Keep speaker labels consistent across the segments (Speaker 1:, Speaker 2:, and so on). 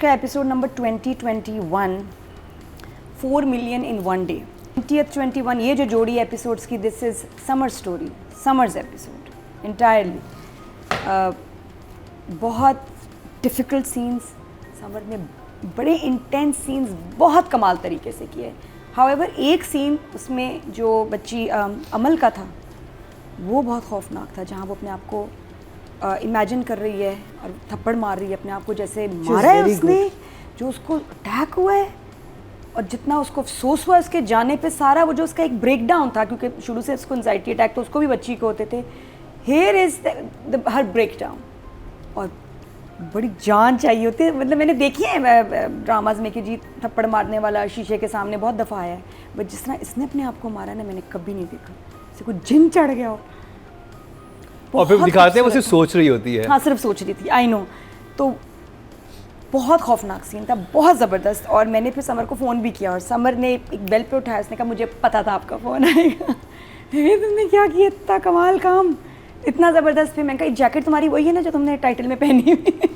Speaker 1: का episode number 2021, 4 million in one day. 20th 21 ये जो जोड़ी एपिसोड्स की, this is summer story, summers episode entirely. बहुत डिफ़िकल्ट सीन्स, समर में बड़े इंटेंस सीन्स बहुत कमाल तरीके से किए। हाउएवर एक सीन उसमें जो बच्ची अमल का था वो बहुत खौफनाक था, जहाँ वो अपने आप को इमेजिन कर रही है और थप्पड़ मार रही है अपने आप को, जैसे मारा है उसने, जो उसको अटैक हुआ है और जितना उसको अफसोस हुआ उसके जाने पे, सारा वो जो उसका एक ब्रेक डाउन था, क्योंकि शुरू से उसको एंजाइटी अटैक तो उसको भी बच्ची को होते थे, here is her breakdown. और बड़ी जान चाहिए होती है, मतलब मैंने देखी है ड्रामाज में कि जी थप्पड़ मारने वाला शीशे के सामने बहुत दफ़ा आया है, बट जिस तरह इसने अपने आप को मारा ना, मैंने कभी नहीं देखा, इसे कुछ जिन चढ़ गया हो।
Speaker 2: और फिर दिखाते हैं वो सिर्फ सोच रही होती है।
Speaker 1: हाँ, सिर्फ सोच रही थी, आई नो। तो बहुत खौफनाक सीन था, बहुत ज़बरदस्त। और मैंने फिर समर को फ़ोन भी किया और समर ने एक बेल पे उठाया, उसने कहा मुझे पता था आपका फ़ोन आएगा। तुमने क्या किया, इतना कमाल काम, इतना ज़बरदस्त। फिर मैंने कहा जैकेट तुम्हारी वही है ना जो तुमने टाइटल में पहनी हुई,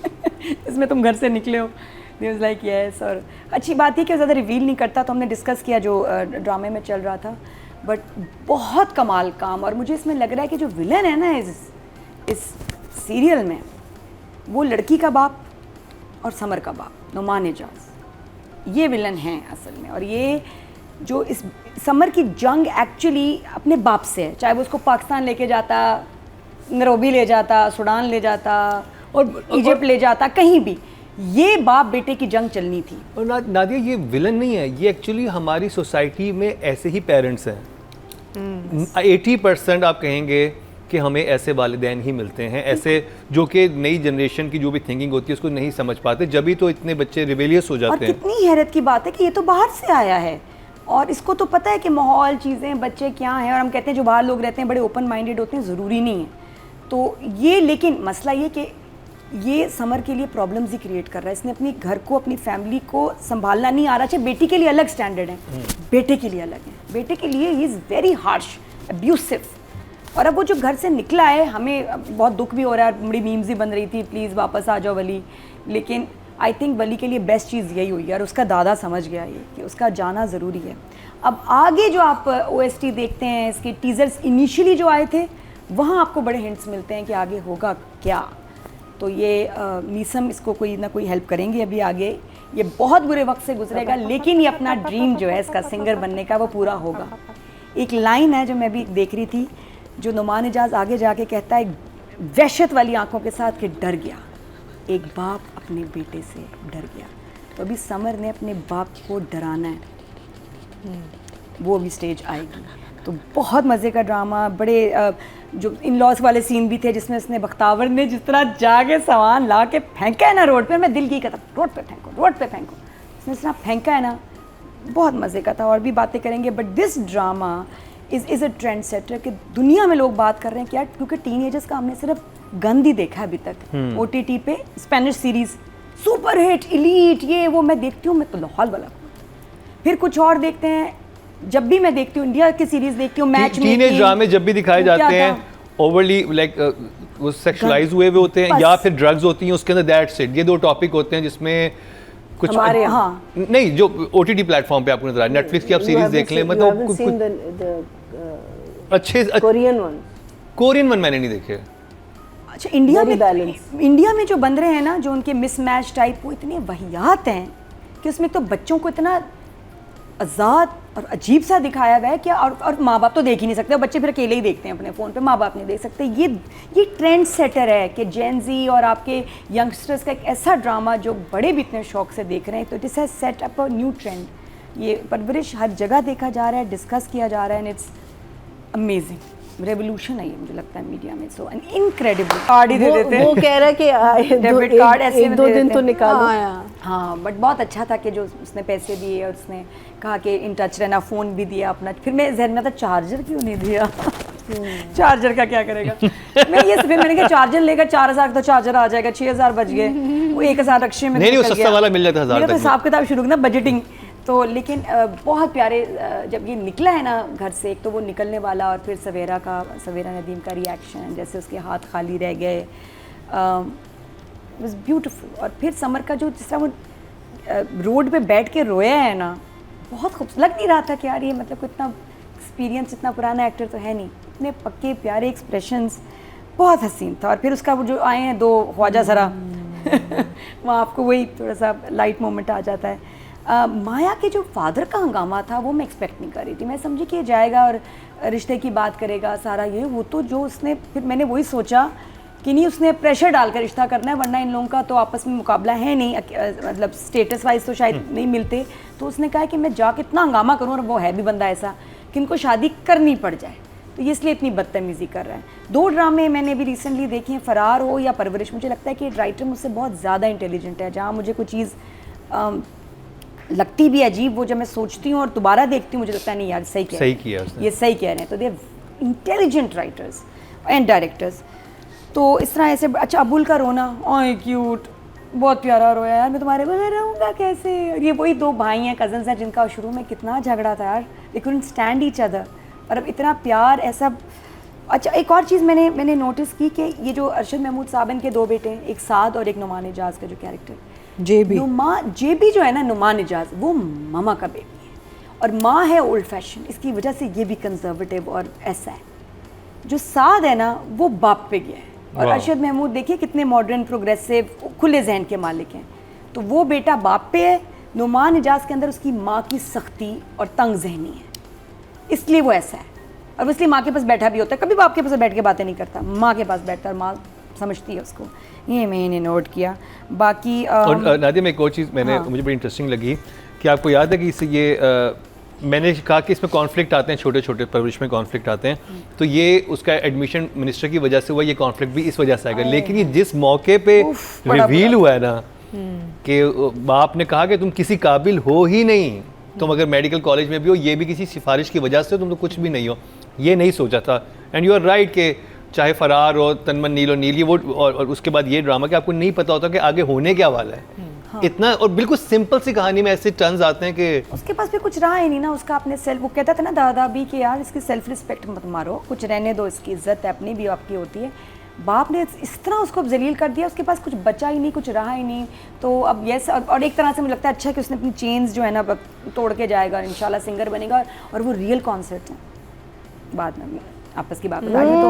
Speaker 1: इसमें तुम घर से निकले हो। They was like yes. और अच्छी बात है कि ज़्यादा रिवील नहीं करता, तो हमने डिस्कस किया जो ड्रामे में चल रहा था, बट बहुत कमाल काम। और मुझे इसमें लग रहा है कि जो विलन है ना इस सीरियल में, वो लड़की का बाप और समर का बाप, नुमान एजाज, ये विलन हैं असल में। और ये जो इस समर की जंग एक्चुअली अपने बाप से है, चाहे वो उसको पाकिस्तान लेके जाता, नैरोबी ले जाता, सूडान ले जाता और इजिप्ट ले जाता, कहीं भी, ये बाप बेटे की जंग चलनी थी।
Speaker 2: और नादिया, ये विलन नहीं है, ये एक्चुअली हमारी सोसाइटी में ऐसे ही पेरेंट्स हैं। 80% आप कहेंगे कि हमें ऐसे वालिदैन ही मिलते हैं, ऐसे जो कि नई जनरेशन की जो भी थिंकिंग होती है उसको नहीं समझ पाते, जब भी तो इतने बच्चे रिबेलियस हो जाते हैं।
Speaker 1: और कितनी हैरत की बात है कि ये तो बाहर से आया है और इसको तो पता है कि माहौल, चीज़ें, बच्चे क्या हैं। और हम कहते हैं जो बाहर लोग रहते हैं बड़े ओपन माइंडेड होते हैं, ज़रूरी नहीं है। तो ये, लेकिन मसला ये कि ये समर के लिए प्रॉब्लम्स ही क्रिएट कर रहा है। इसने अपनी घर को, अपनी फैमिली को संभालना नहीं आ रहा। अच्छा, बेटी के लिए अलग स्टैंडर्ड है, बेटे के लिए अलग है। बेटे के लिए he is very harsh, abusive. और अब वो जो घर से निकला है, हमें बहुत दुख भी हो रहा है, बड़ी मीम्स भी बन रही थी, प्लीज़ वापस आ जाओ वली। लेकिन आई थिंक वली के लिए बेस्ट चीज़ यही हुई है, और उसका दादा समझ गया ये कि उसका जाना ज़रूरी है। अब आगे जो आप OST देखते हैं, इसके टीज़र्स इनिशियली जो आए थे, वहाँ आपको बड़े हिंट्स मिलते हैं कि आगे होगा क्या। तो ये मीसम इसको कोई ना कोई हेल्प करेंगे अभी आगे। ये बहुत बुरे वक्त से गुजरेगा, लेकिन ये अपना ड्रीम जो है इसका सिंगर बनने का, वो पूरा होगा। एक लाइन है जो मैं भी देख रही थी, जो नुमान एजाज आगे जाके कहता है वहशत वाली आंखों के साथ कि डर गया, एक बाप अपने बेटे से डर गया। तो अभी समर ने अपने बाप को डराना है, वो अभी स्टेज आएगी। तो बहुत मज़े का ड्रामा, बड़े जो इन लॉज वाले सीन भी थे जिसमें उसने, बख्तावर ने जिस तरह जाके सामान ला के फेंका है ना रोड पे, मैं दिल की कहता रोड पे फेंको, रोड पे फेंको, उसने इस तरह फेंका है ना, बहुत मज़े का था। और भी बातें करेंगे, but this drama is a trend setter कि दुनिया में लोग बात कर रहे हैं क्या, क्योंकि टीनेजर्स का हमने सिर्फ गंद ही देखा है अभी तक। OTT पे Spanish series super hit, elite, ये वो मैं देखती हूँ, मैं तो लाहौल वाला। फिर कुछ और देखते हैं, जब भी मैं देखती हूँ इंडिया की सीरीज़ देखती हूँ, मैच में
Speaker 2: टीनेज ड्रामे जब भी दिखाए जाते हैं ओवरली लाइक वो सेक्सुअलाइज हुए हुए होते हैं, या फिर ड्रग्स होती हैं उसके अंदर, दैट्स इट। ये दो टॉपिक होते हैं जिसमें कुछ
Speaker 1: हमारे यहाँ
Speaker 2: नहीं, जो OTT प्लेटफॉर्म पे आपको नजर आ रहा है, नेटफ्लिक्स की आप सीरीज देख लें, मतलब अच्छे कोरियन वन मैंने नहीं देखे।
Speaker 1: अच्छा, इंडिया में जो बन रहे हैं ना, जो उनके मिसमैच टाइप, वो इतने वहियात हैं कि उसमें तो बच्चों को इतना आज़ाद और अजीब सा दिखाया गया है क्या। और माँ बाप तो देख ही नहीं सकते, बच्चे फिर अकेले ही देखते हैं अपने फ़ोन पे, माँ बाप नहीं देख सकते। ये ट्रेंड सेटर है कि जेन ज़ी और आपके यंगस्टर्स का एक ऐसा ड्रामा जो बड़े भी इतने शौक से देख रहे हैं, तो this has set up a new trend. ये परवरिश हर जगह देखा जा रहा है, डिस्कस किया जा रहा है, एंड इट्स अमेजिंग। रेवोल्यूशन आई है मुझे लगता है मीडिया में। सो एन इनक्रेडिबल कार्ड ही दे देते हैं,
Speaker 3: वो कह रहा है कि
Speaker 1: डेबिट कार्ड ऐसे
Speaker 3: एक दो दिन तो निकालो।
Speaker 1: हाँ, बट बहुत अच्छा था कि जो उसने पैसे दिए और उसने कहा कि इन टच रहना, फ़ोन भी दिया अपना। फिर मैं जहन में था चार्जर क्यों नहीं दिया, चार्जर का क्या करेगा। मैंने कहा चार्जर लेकर 4000 तो चार्जर आ जाएगा, 6000 बच गए, वो 1000 रक्शे में
Speaker 2: नहीं, सस्ता वाला मिल जाता 1000
Speaker 1: तक। हिसाब किताब शुरू ना, बजटिंग तो। लेकिन बहुत प्यारे, जब ये निकला है ना घर से, एक तो वो निकलने वाला, और फिर सवेरा नदीम का रिएक्शन, जैसे उसके हाथ खाली रह गए, वाज ब्यूटीफुल। और फिर समर का जो जिस तरह वो रोड पे बैठ के रोया है ना, बहुत खूबसूरत लग नहीं रहा था कि यार ये मतलब कोई इतना एक्सपीरियंस, इतना पुराना एक्टर तो है नहीं, इतने पक्के प्यारे एक्सप्रेशंस, बहुत हसीन था। और फिर उसका वो जो आए हैं 2 ख्वाजा सरा वहाँ आपको वही थोड़ा सा लाइट मोमेंट आ जाता है। माया के जो फादर का हंगामा था वो मैं एक्सपेक्ट नहीं कर रही थी। मैं समझी कि ये जाएगा और रिश्ते की बात करेगा सारा ये वो, तो जो उसने फिर मैंने वही सोचा कि नहीं उसने प्रेशर डालकर रिश्ता करना है, वरना इन लोगों का तो आपस में मुकाबला है नहीं, मतलब स्टेटस वाइज तो शायद नहीं मिलते। तो उसने कहा कि मैं जाके इतना हंगामा करूँ, और वो है भी बंदा ऐसा कि इनको शादी करनी पड़ जाए, तो ये इसलिए इतनी बदतमीज़ी कर रहा है। 2 ड्रामे मैंने अभी रिसेंटली देखे हैं, फरार हो या परवरिश। मुझे लगता है कि राइटर मुझसे बहुत ज़्यादा इंटेलिजेंट है। जहाँ मुझे कोई चीज़ लगती भी अजीब, वो जब मैं सोचती हूँ और दोबारा देखती हूँ मुझे लगता है नहीं यार सही किया उसने, ये सही कह रहे हैं। तो दे इंटेलिजेंट राइटर्स एंड डायरेक्टर्स। तो इस तरह ऐसे अच्छा अबुल का रोना, ओए क्यूट, बहुत प्यारा रोया यार, मैं तुम्हारे बगैर रहूँगा कैसे। ये वही 2 भाई हैं, कज़न्स हैं, जिनका शुरू में कितना झगड़ा था यार, they couldn't stand each other, और अब इतना प्यार ऐसा। अच्छा एक और चीज़ मैंने नोटिस की कि ये जो अरशद महमूद साहब इनके 2 बेटे हैं, एक साद और एक नुमान इजाज़ का जो कैरेक्टर, जेबी जो है ना, नुमान इजाज़, वो मामा का बेबी है और माँ है ओल्ड फैशन, इसकी वजह से ये भी कंजर्वेटिव और ऐसा है। जो साद है ना वो बाप पे गया है, और अरशद महमूद देखिए कितने मॉडर्न, प्रोग्रेसिव, खुले जहन के मालिक हैं। तो वो बेटा बाप पे है, नुमान इजाज़ के अंदर उसकी माँ की सख्ती और तंग जहनी है, इसलिए वो ऐसा है। और वो इसलिए माँ के पास बैठा भी होता है, कभी बाप के पास बैठ के बातें नहीं करता, माँ के पास बैठता है और माँ समझती है उसको। ये मैंने नोट किया। बाकी
Speaker 2: और नादिया में एक और चीज़ मुझे बड़ी इंटरेस्टिंग लगी कि आपको याद है कि इससे ये मैंने कहा कि इसमें कॉन्फ्लिक्ट आते हैं, छोटे छोटे परवरिश में कॉन्फ्लिक्ट आते हैं, तो ये उसका एडमिशन मिनिस्टर की वजह से हुआ, ये कॉन्फ्लिक्ट भी इस वजह से आएगा। लेकिन ये जिस मौके पे रिवील हुआ है ना कि बाप ने कहा कि तुम किसी काबिल हो ही नहीं, तुम अगर मेडिकल कॉलेज में भी हो, ये भी किसी सिफारिश की वजह से, तुम तो कुछ भी नहीं हो, ये नहीं सोचा था। एंड यू आर राइट कि चाहे फरार हो, तनमन नील और नील, ये वो और उसके बाद ये ड्रामा कि आपको नहीं पता होता कि आगे होने क्या वाला है। हाँ। इतना, और बिल्कुल सिंपल सी कहानी में ऐसे टर्न्स आते हैं कि
Speaker 1: उसके पास भी कुछ रहा ही नहीं ना, उसका अपने सेल्फ, वो कहता था ना दादा भी कि यार इसकी सेल्फ रिस्पेक्ट मत मारो, कुछ रहने दो, इसकी इज्जत है, अपनी भी आपकी होती है। बाप ने इस तरह उसको जलील कर दिया, उसके पास कुछ बचा ही नहीं, कुछ रहा ही नहीं। तो अब यस, और एक तरह से मुझे लगता है अच्छा कि उसने अपनी चेन्स जो है ना तोड़ के जाएगा, इंशाल्लाह सिंगर बनेगा, और वो रियल कॉन्सर्ट है। बाद में आपस की बात बता दी तो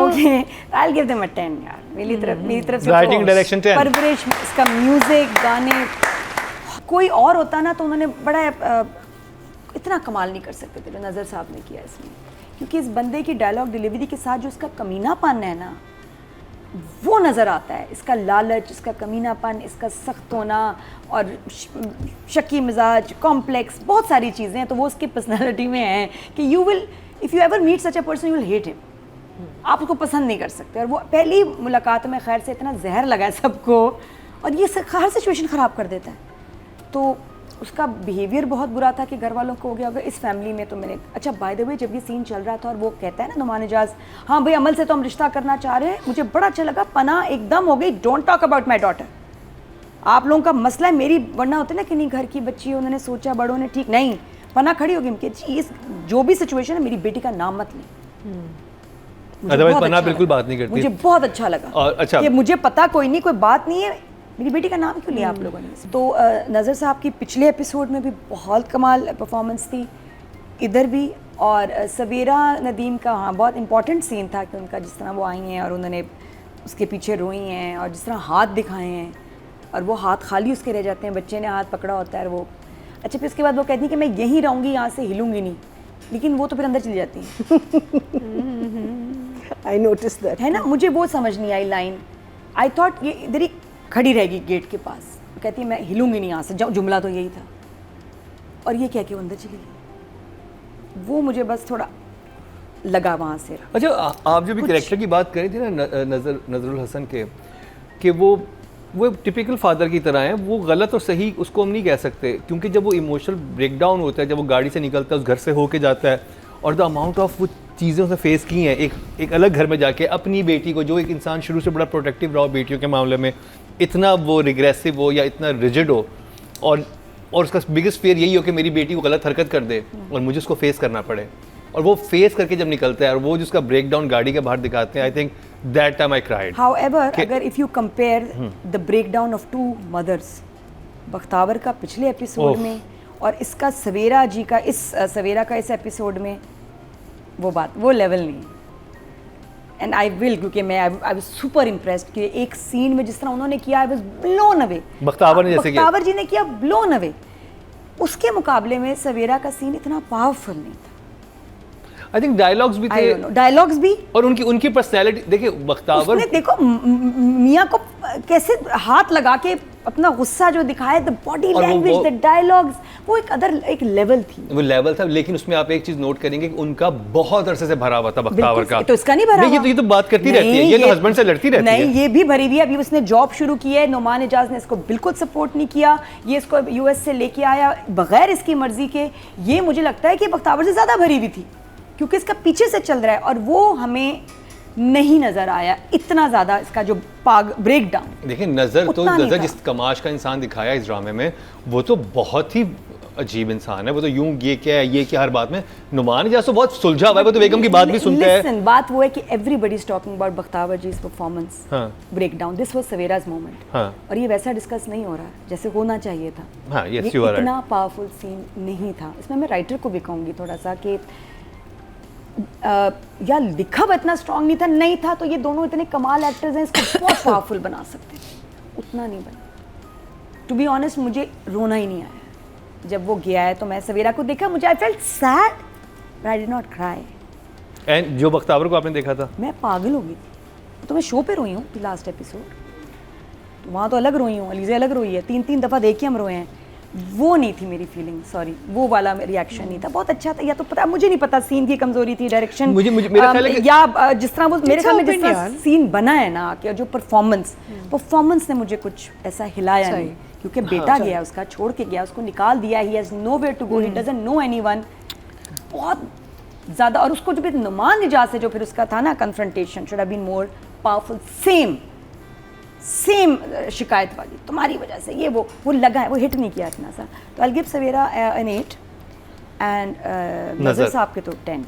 Speaker 1: okay, I will give them a 10 यार, मेरी तरफ से
Speaker 2: राइटिंग डायरेक्शन 10,
Speaker 1: परवरिश, इसका म्यूजिक, गाने, कोई और होता ना तो उन्होंने बड़ा इतना कमाल नहीं कर सकते थे जो नज़र साहब ने किया इसमें, क्योंकि इस बंदे की डायलॉग डिलीवरी के साथ जो उसका कमीनापन है ना वो नज़र आता है, इसका लालच, इसका कमीनापन, इसका सख्त होना और शकी मिजाज, कॉम्प्लेक्स, बहुत सारी चीज़ें हैं। तो वो उसकी पर्सनालिटी में है कि you will, if you ever meet such a person you will hate him, आप उसको पसंद नहीं कर सकते। और वो पहली मुलाकात में खैर से इतना जहर लगा है सबको, और ये हर सिचुएशन ख़राब कर देता है। तो उसका बिहेवियर बहुत बुरा था कि घर वालों को हो गया। अगर इस फैमिली में तो मैंने, अच्छा बाय द वे जब ये सीन चल रहा था और वो कहता है ना नुमान इजाज़, हाँ भाई अमल से तो हम रिश्ता करना चाह रहे हैं, मुझे बड़ा अच्छा लगा, पना एकदम हो गई, don't talk about my daughter, आप लोगों का मसला है, मेरी वरना होता है ना कि नहीं घर की बच्ची है, उन्होंने सोचा बड़ों ने, ठीक नहीं, पना खड़ी होगी कि जी इस जो भी सिचुएशन है मेरी बेटी का नाम मत लें।
Speaker 2: अदरवाइज पना बिल्कुल बात नहीं करती।
Speaker 1: मुझे बहुत अच्छा लगा
Speaker 2: और अच्छा
Speaker 1: कि मुझे पता कोई नहीं, कोई बात नहीं है, मेरी बेटी का नाम क्यों लिया आप लोगों ने। तो नज़र साहब की पिछले एपिसोड में भी बहुत कमाल परफॉर्मेंस थी, इधर भी। और सवेरा नदीम का हाँ बहुत इंपॉर्टेंट सीन था कि उनका जिस तरह वो आई हैं और उन्होंने उसके पीछे रोई हैं और जिस तरह हाथ दिखाए हैं और वो हाथ खाली उसके रह जाते हैं, बच्चे ने हाथ पकड़ा होता है और वो, अच्छा फिर उसके बाद वो कहती है कि मैं यहीं रहूँगी, यहाँ से हिलूंगी नहीं, लेकिन वो तो फिर अंदर चली जाती है।
Speaker 3: आई नोटिस दैट,
Speaker 1: है ना, मुझे वो समझ नहीं आई लाइन। आई थॉट ये इधर ही खड़ी रहेगी गेट के पास, कहती है मैं हिलूंगी नहीं यहाँ से, जुमला तो यही था, और ये क्या कि वो अंदर चली गई। वो मुझे बस थोड़ा लगा वहाँ से।
Speaker 2: अच्छा आप जो भी कैरेक्टर की बात कर रही थी ना नजरुल हसन के, कि वो टिपिकल फादर की तरह हैं, वो गलत और सही उसको हम नहीं कह सकते, क्योंकि जब वो इमोशनल ब्रेकडाउन होता है, जब वो गाड़ी से निकलता है, उस घर से होके जाता है, और द अमाउंट ऑफ वो चीज़ें उसने फेस की हैं एक अलग घर में जाके, अपनी बेटी को, जो एक इंसान शुरू से बड़ा प्रोटेक्टिव रहा हो बेटियों के मामले में, इतना वो रिग्रेसिव हो या इतना रिजिड हो, और उसका बिगेस्ट फेयर यही हो कि मेरी बेटी को गलत हरकत कर दे और मुझे उसको फेस करना पड़े, और वो फेस करके जब निकलता है और वो जिसका ब्रेकडाउन गाड़ी के बाहर दिखाते हैं, I think that time I cried.
Speaker 1: However अगर if you compare the breakdown of two mothers, Bakhtawar का पिछले एपिसोड में और इसका सवेरा जी का सवेरा का इस एपिसोड में वो लेवल नहीं है। एंड आई विल, क्योंकि मैं आई वाज सुपर इम्प्रेस्ड कि एक सीन में जिस तरह उन्होंने किया, I was blown away.
Speaker 2: Bakhtawar ने जैसे
Speaker 1: बख्तावर जी ने किया ब्लोन अवे। उसके मुकाबले में सवेरा का सीन इतना पावरफुल नहीं था।
Speaker 2: आई थिंक डायलॉग्स भी थे,
Speaker 1: डायलॉग्स भी,
Speaker 2: और उनकी पर्सनैलिटी देखिए। बख्तावर
Speaker 1: उसने देखो मियां को कैसे हाथ लगा के अपना गुस्सा जो दिखाया, the body language, the dialogues, वो एक लेवल थी,
Speaker 2: वो लेवल था। लेकिन उसमें आप एक चीज नोट करेंगे कि उनका बहुत अरसे से भरा हुआ था बख्तावर का।
Speaker 1: तो इसका नहीं भरा हुआ।
Speaker 2: ये तो बात करती रहती है, ये तो हस्बैंड से लड़ती रहती है।
Speaker 1: नहीं, ये भी भरी हुई है। अभी उसने जॉब शुरू की है, नोमान एजाज ने इसको बिल्कुल सपोर्ट नहीं किया, ये इसको यूएस से लेके आया बगैर इसकी मर्जी के। ये मुझे लगता है कि बख्तावर से ज्यादा भरी हुई थी, क्योंकि इसका पीछे से चल रहा है और वो हमें नहीं नजर आया इतना ज्यादा इसका जो ब्रेक डाउन।
Speaker 2: देखिए नजर जिस कमाश का इंसान दिखाया इस ड्रामे में, वो तो बहुत ही अजीब इंसान है। वो तो यूं ये क्या हर बात में नुमान जैसा बहुत सुलझा हुआ है। वो तो बेगम की बात भी सुनते हैं।
Speaker 1: बात वो है कि everybody is talking about Bakhtawar ji's performance break down. This was Savera's moment, और ये वैसा डिस्कस नहीं हो रहा है जैसे होना चाहिए था। ये इतना पावरफुल सीन नहीं था। इसमें मैं राइटर को भी कहूँगी थोड़ा सा कि या लिखा हुआ इतना स्ट्रांग नहीं था तो ये दोनों इतने कमाल एक्टर्स हैं, इसको बहुत पावरफुल बना सकते थे, उतना नहीं बना। टू बी ऑनेस्ट, मुझे रोना ही नहीं आया जब वो गया है। तो मैं सवेरा को देखा, मुझे I felt sad but I did not cry.
Speaker 2: And जो बख्तावर को आपने देखा था,
Speaker 1: मैं पागल हो गई थी। तो मैं शो पे रोई हूँ लास्ट एपिसोड, तो वहाँ तो अलग रोई हूँ, अलीज़ा अलग रोई है, 3 दफ़ा देख के हम रोए हैं। वो नहीं थी मेरी फीलिंग, सॉरी, वो वाला रिएक्शन नहीं था। बहुत अच्छा था, या तो पता, मुझे नहीं पता सीन की कमजोरी थी, डायरेक्शन,
Speaker 2: मेरा ख्याल है कि
Speaker 1: या जिस तरह वो मेरे ख्याल में जिस तरह सीन बना है ना, कि जो परफॉर्मेंस ने मुझे कुछ ऐसा हिलाया नहीं, क्योंकि बेटा गया उसका, छोड़ के गया, उसको निकाल दिया, he has nowhere to go, he doesn't know anyone, बहुत ज़्यादा। और उसको जो भी नुमान एजाज से जो फिर उसका था ना confrontation, should have been more powerful. Same शिकायत वाली, तुम्हारी वजह से ये वो लगा है, वो हिट नहीं किया इतना सा। तो I give Savera an 8 and Nazar साहब के तो 10।